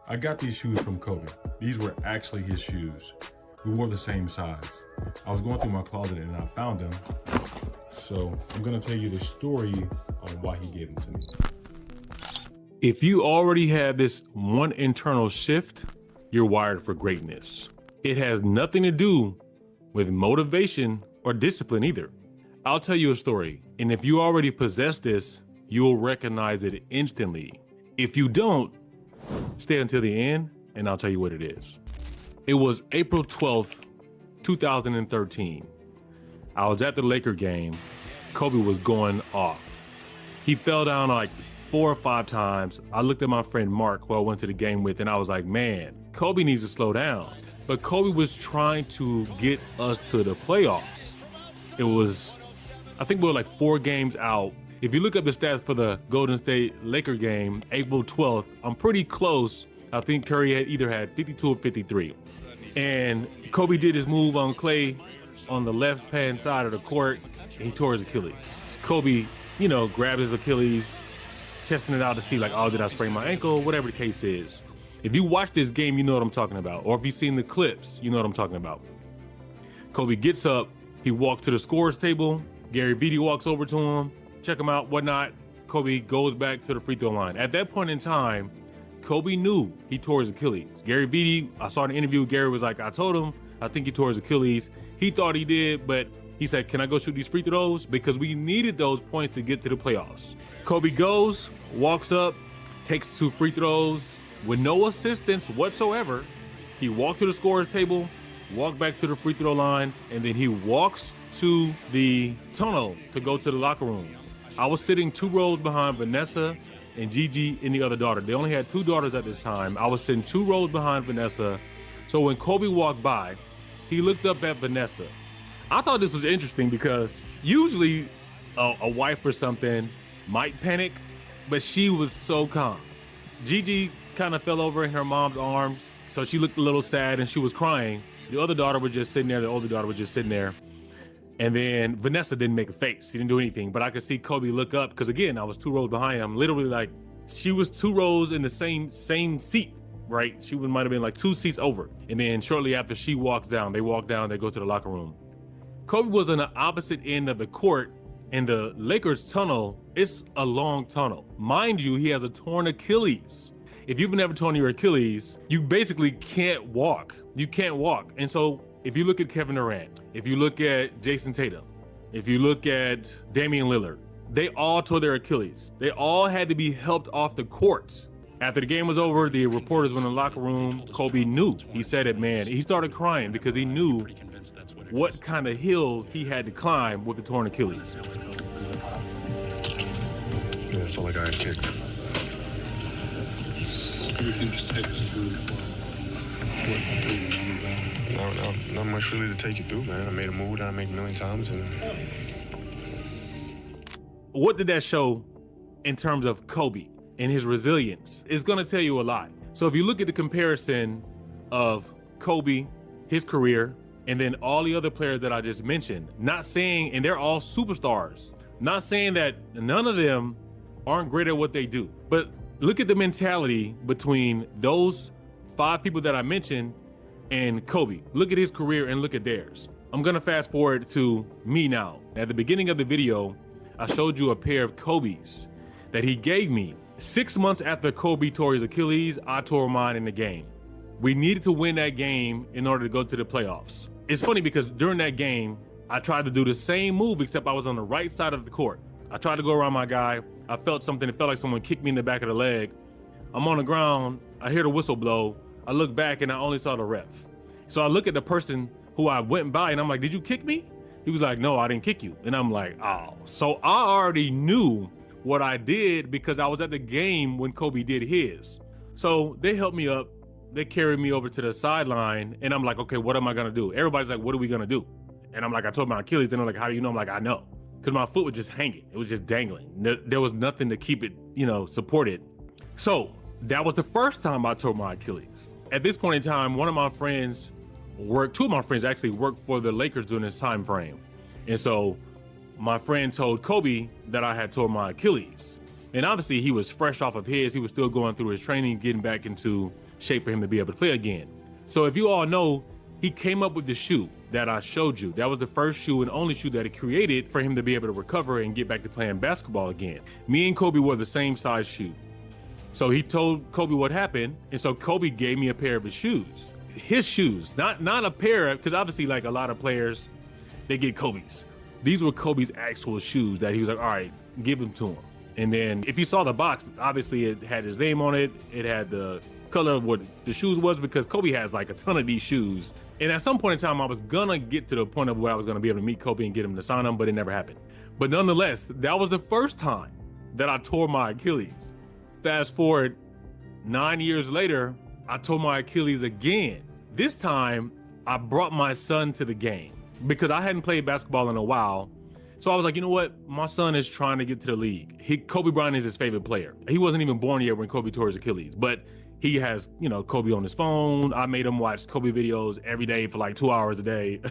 I got these shoes from Kobe. These were actually his shoes. We wore the same size. I was going through my closet and I found them. So I'm gonna tell you the story on why he gave them to me. If you already have this one internal shift, you're wired for greatness. It has nothing to do with motivation or discipline either. I'll tell you a story, and if you already possess this, you'll recognize it instantly. If you don't, stay until the end, and I'll tell you what it is. It was April 12th, 2013. I was at the Laker game. Kobe was going off. He fell down like 4 or 5 times. I looked at my friend Mark, who I went to the game with, and I was like, man, Kobe needs to slow down. But Kobe was trying to get us to the playoffs. It was, I think we were like 4 games out. If you look up the stats for the Golden State Laker game, April 12th, I'm pretty close. I think Curry had either had 52 or 53. And Kobe did his move on Clay on the left-hand side of the court, and he tore his Achilles. Kobe, grabbed his Achilles, testing it out to see like, oh, did I sprain my ankle? Whatever the case is. If you watch this game, you know what I'm talking about. Or if you've seen the clips, you know what I'm talking about. Kobe gets up, he walks to the scorer's table. Gary Vitti walks over to him, check him out, whatnot. Kobe goes back to the free throw line. At that point in time, Kobe knew he tore his Achilles. Gary Vitti, I saw an interview, Gary was like, I told him, I think he tore his Achilles. He thought he did, but he said, can I go shoot these free throws? Because we needed those points to get to the playoffs. Kobe goes, walks up, takes 2 free throws with no assistance whatsoever. He walked to the scorer's table, walked back to the free throw line, and then he walks to the tunnel to go to the locker room. I was sitting 2 rows behind Vanessa and Gigi and the other daughter. They only had 2 daughters at this time. I was sitting 2 rows behind Vanessa. So when Kobe walked by, he looked up at Vanessa. I thought this was interesting because usually a wife or something might panic, but she was so calm. Gigi kind of fell over in her mom's arms, so she looked a little sad and she was crying. The other daughter was just sitting there, the older daughter was just sitting there. And then Vanessa didn't make a face. She didn't do anything, but I could see Kobe look up because again, I was 2 rows behind him. Literally like she was 2 rows in the same seat, right? She might have been like 2 seats over. And then shortly after she walks down, they walk down, they go to the locker room. Kobe was on the opposite end of the court, and the Lakers tunnel, it's a long tunnel. Mind you, he has a torn Achilles. If you've never torn your Achilles, you basically can't walk. You can't walk. And so if you look at Kevin Durant, if you look at Jason Tatum, if you look at Damian Lillard, they all tore their Achilles. They all had to be helped off the court. After the game was over, the reporters went in the locker room. Kobe knew. He said it, man. He started crying because he knew what kind of hill he had to climb with the torn Achilles. Yeah, I felt like I had kicked. Everything just take us through Not much really to take you through, man. I made a move that I make a million times. And what did that show in terms of Kobe and his resilience? It's going to tell you a lot. So if you look at the comparison of Kobe, his career, and then all the other players that I just mentioned, not saying, and they're all superstars, not saying that none of them aren't great at what they do, but look at the mentality between those 5 people that I mentioned and Kobe. Look at his career and look at theirs. I'm gonna fast forward to me now. At the beginning of the video, I showed you a pair of Kobe's that he gave me. 6 months after Kobe tore his Achilles, I tore mine in the game. We needed to win that game in order to go to the playoffs. It's funny because during that game, I tried to do the same move, except I was on the right side of the court. I tried to go around my guy. I felt something. It felt like someone kicked me in the back of the leg. I'm on the ground. I hear the whistle blow. I look back and I only saw the ref. So I look at the person who I went by and I'm like, did you kick me? He was like, no, I didn't kick you. And I'm like, oh. So I already knew what I did because I was at the game when Kobe did his. So they helped me up. They carried me over to the sideline and I'm like, okay, what am I gonna do? Everybody's like, what are we gonna do? And I'm like, I told my Achilles, and they're like, how do you know? I'm like, I know. Because my foot was just hanging. It was just dangling. There was nothing to keep it, supported. So that was the first time I tore my Achilles. At this point in time, two of my friends actually worked for the Lakers during this time frame. And so my friend told Kobe that I had tore my Achilles. And obviously he was fresh off of his. He was still going through his training, getting back into shape for him to be able to play again. So if you all know, he came up with the shoe that I showed you. That was the first shoe and only shoe that he created for him to be able to recover and get back to playing basketball again. Me and Kobe wore the same size shoe. So he told Kobe what happened, and so Kobe gave me a pair of his shoes. His shoes, not a pair of, because obviously like a lot of players, they get Kobe's. These were Kobe's actual shoes that he was like, all right, give them to him. And then if you saw the box, obviously it had his name on it. It had the color of what the shoes was, because Kobe has like a ton of these shoes. And at some point in time, I was gonna get to the point of where I was gonna be able to meet Kobe and get him to sign them, but it never happened. But nonetheless, that was the first time that I tore my Achilles. Fast forward 9 years later, I tore my Achilles again. This time, I brought my son to the game because I hadn't played basketball in a while. So I was like, you know what? My son is trying to get to the league. Kobe Bryant is his favorite player. He wasn't even born yet when Kobe tore his Achilles, but he has, Kobe on his phone. I made him watch Kobe videos every day for like 2 hours a day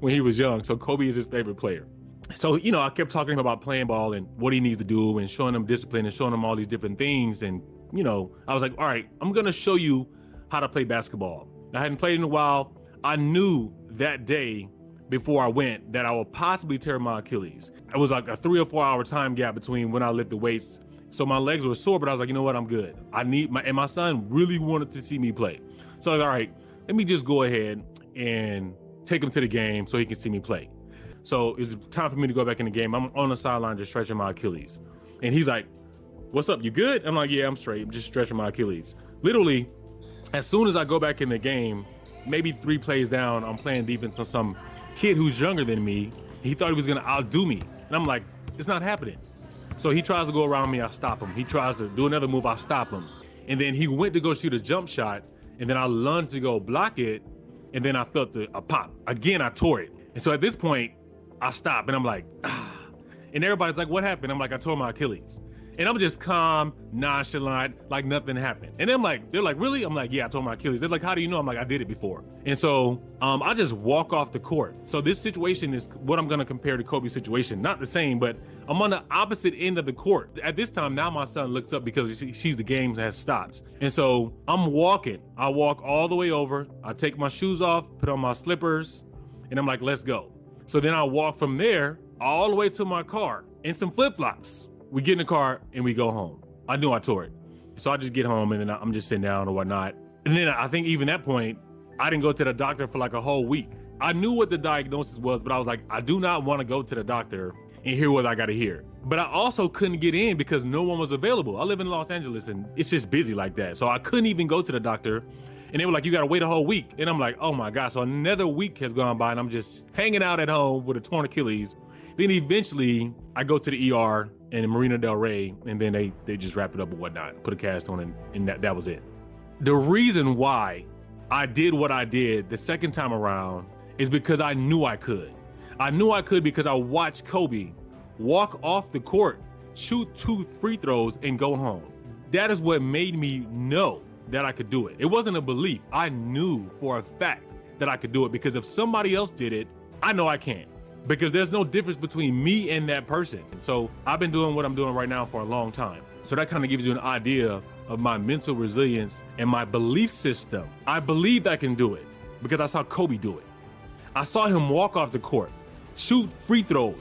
when he was young. So Kobe is his favorite player. So, I kept talking to him about playing ball and what he needs to do and showing him discipline and showing him all these different things. And, I was like, all right, I'm going to show you how to play basketball. I hadn't played in a while. I knew that day before I went that I would possibly tear my Achilles. It was like a 3 or 4 hour time gap between when I lifted weights. So my legs were sore, but I was like, you know what? I'm good. And my son really wanted to see me play. So I was like, all right, let me just go ahead and take him to the game so he can see me play. So it's time for me to go back in the game. I'm on the sideline just stretching my Achilles. And he's like, what's up? You good? I'm like, yeah, I'm straight. I'm just stretching my Achilles. Literally, as soon as I go back in the game, maybe 3 plays down, I'm playing defense on some kid who's younger than me. He thought he was going to outdo me. And I'm like, it's not happening. So he tries to go around me, I stop him. He tries to do another move, I stop him. And then he went to go shoot a jump shot, and then I lunged to go block it, and then I felt a pop. Again, I tore it. And so at this point, I stop, and I'm like, ah. And everybody's like, what happened? I'm like, I tore my Achilles. And I'm just calm, nonchalant, like nothing happened. And they're like, really? I'm like, yeah, I tore my Achilles. They're like, how do you know? I'm like, I did it before. And so I just walk off the court. So this situation is what I'm gonna compare to Kobe's situation. Not the same, but I'm on the opposite end of the court. At this time, now my son looks up because he sees the game has stopped. And so I'm walking. I walk all the way over. I take my shoes off, put on my slippers, and I'm like, let's go. So then I walk from there all the way to my car in some flip-flops. We get in the car and we go home. I knew I tore it. So I just get home and then I'm just sitting down or whatnot. And then I think even that point, I didn't go to the doctor for like a whole week. I knew what the diagnosis was, but I was like, I do not want to go to the doctor and hear what I got to hear. But I also couldn't get in because no one was available. I live in Los Angeles and it's just busy like that. So I couldn't even go to the doctor. And they were like, you got to wait a whole week. And I'm like, oh my God. So another week has gone by and I'm just hanging out at home with a torn Achilles. Then eventually I go to the ER in Marina Del Rey, and then they just wrap it up and whatnot, put a cast on it, and that was it. The reason why I did what I did the second time around is because I knew I could. I knew I could because I watched Kobe walk off the court, shoot 2 free throws, and go home. That is what made me know that I could do it. It wasn't a belief. I knew for a fact that I could do it because if somebody else did it, I know I can. Because there's no difference between me and that person. So I've been doing what I'm doing right now for a long time. So that kind of gives you an idea of my mental resilience and my belief system. I believed I can do it because I saw Kobe do it. I saw him walk off the court, shoot free throws,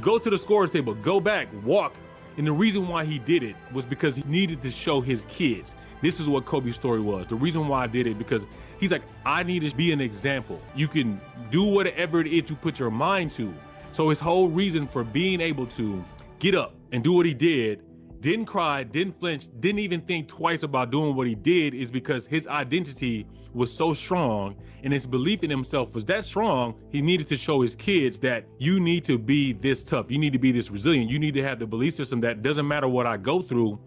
go to the scorer's table, go back, walk. And the reason why he did it was because he needed to show his kids. This is what Kobe's story was. The reason why I did it because he's like, I need to be an example. You can do whatever it is you put your mind to. So his whole reason for being able to get up and do what he did, didn't cry, didn't flinch, didn't even think twice about doing what he did is because his identity was so strong and his belief in himself was that strong, he needed to show his kids that you need to be this tough. You need to be this resilient. You need to have the belief system that doesn't matter what I go through,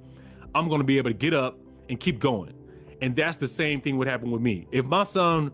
I'm going to be able to get up and keep going. And that's the same thing would happen with me. If my son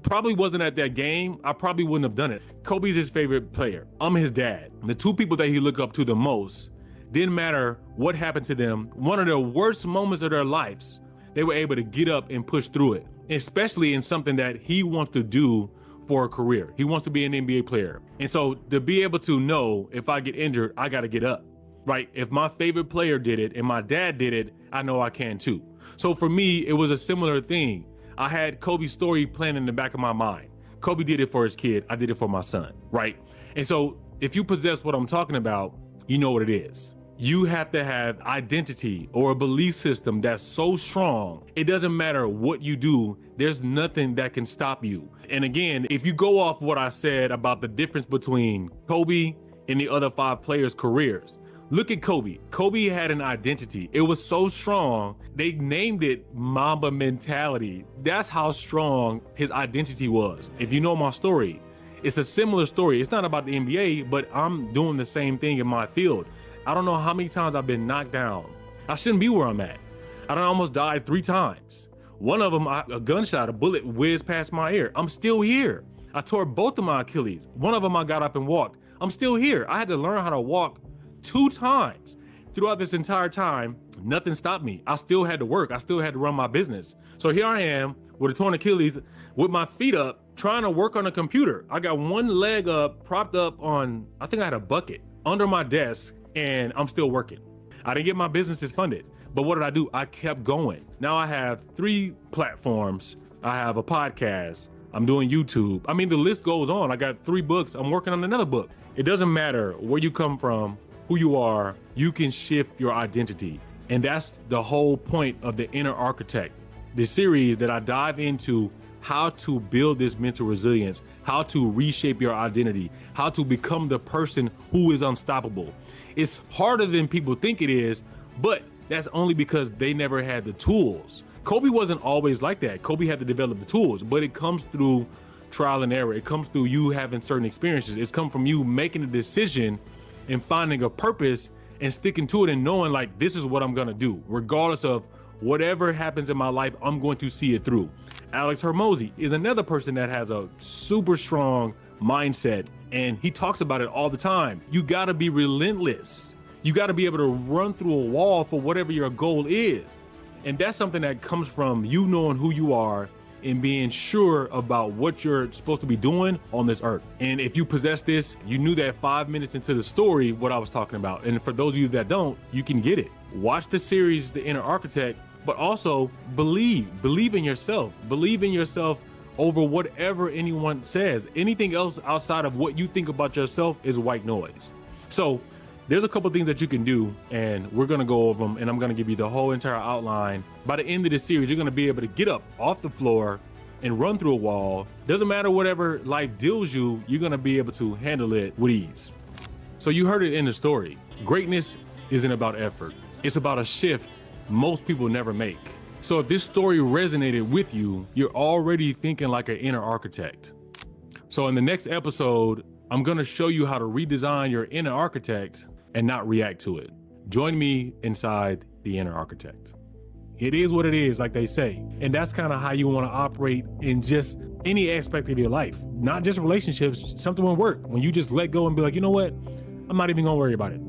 probably wasn't at that game, I probably wouldn't have done it. Kobe's his favorite player. I'm his dad. The 2 people that he looked up to the most, didn't matter what happened to them, one of the worst moments of their lives, they were able to get up and push through it, especially in something that he wants to do for a career. He wants to be an NBA player. And so to be able to know if I get injured, I got to get up, right? If my favorite player did it and my dad did it, I know I can too. So for me, it was a similar thing. I had Kobe's story playing in the back of my mind. Kobe did it for his kid. I did it for my son, right? And so if you possess what I'm talking about, you know what it is. You have to have identity or a belief system that's so strong. It doesn't matter what you do. There's nothing that can stop you. And again, if you go off what I said about the difference between Kobe and the other 5 players' careers, look at Kobe. Kobe had an identity. It was so strong, they named it Mamba Mentality. That's how strong his identity was. If you know my story, it's a similar story. It's not about the NBA, but I'm doing the same thing in my field. I don't know how many times I've been knocked down. I shouldn't be where I'm at. I done almost died 3 times. One of them, a gunshot, a bullet whizzed past my ear. I'm still here. I tore both of my Achilles. One of them I got up and walked. I'm still here. I had to learn how to walk 2 times. Throughout this entire time, nothing stopped me. I still had to work. I still had to run my business. So here I am with a torn Achilles, with my feet up, trying to work on a computer. I got one leg up, propped up on, I think I had a bucket under my desk, and I'm still working. I didn't get my businesses funded, but what did I do? I kept going. Now I have 3 platforms. I have a podcast. I'm doing YouTube. I mean, the list goes on. I got 3 books. I'm working on another book. It doesn't matter where you come from, who you are, you can shift your identity. And that's the whole point of the Inner Architect, the series that I dive into how to build this mental resilience, how to reshape your identity, how to become the person who is unstoppable. It's harder than people think it is, but that's only because they never had the tools. Kobe wasn't always like that. Kobe had to develop the tools, but it comes through trial and error. It comes through you having certain experiences. It's come from you making a decision and finding a purpose and sticking to it and knowing like, this is what I'm gonna do. Regardless of whatever happens in my life, I'm going to see it through. Alex Hormozy is another person that has a super strong mindset, and he talks about it all the time. You gotta be relentless. You gotta be able to run through a wall for whatever your goal is. And that's something that comes from you knowing who you are and being sure about what you're supposed to be doing on this earth. And if you possess this, you knew that 5 minutes into the story, what I was talking about. And for those of you that don't, you can get it. Watch the series, The Inner Architect, but also believe in yourself. Believe in yourself over whatever anyone says. Anything else outside of what you think about yourself is white noise. So there's a couple things that you can do, and we're gonna go over them, and I'm gonna give you the whole entire outline. By the end of the series, you're gonna be able to get up off the floor and run through a wall. Doesn't matter whatever life deals you, you're gonna be able to handle it with ease. So you heard it in the story. Greatness isn't about effort. It's about a shift most people never make. So if this story resonated with you, you're already thinking like an inner architect. So in the next episode, I'm gonna show you how to redesign your inner architect and not react to it. Join me inside the Inner Architect. It is what it is, like they say. And that's kind of how you want to operate in just any aspect of your life, not just relationships, something will work. When you just let go and be like, you know what? I'm not even gonna worry about it.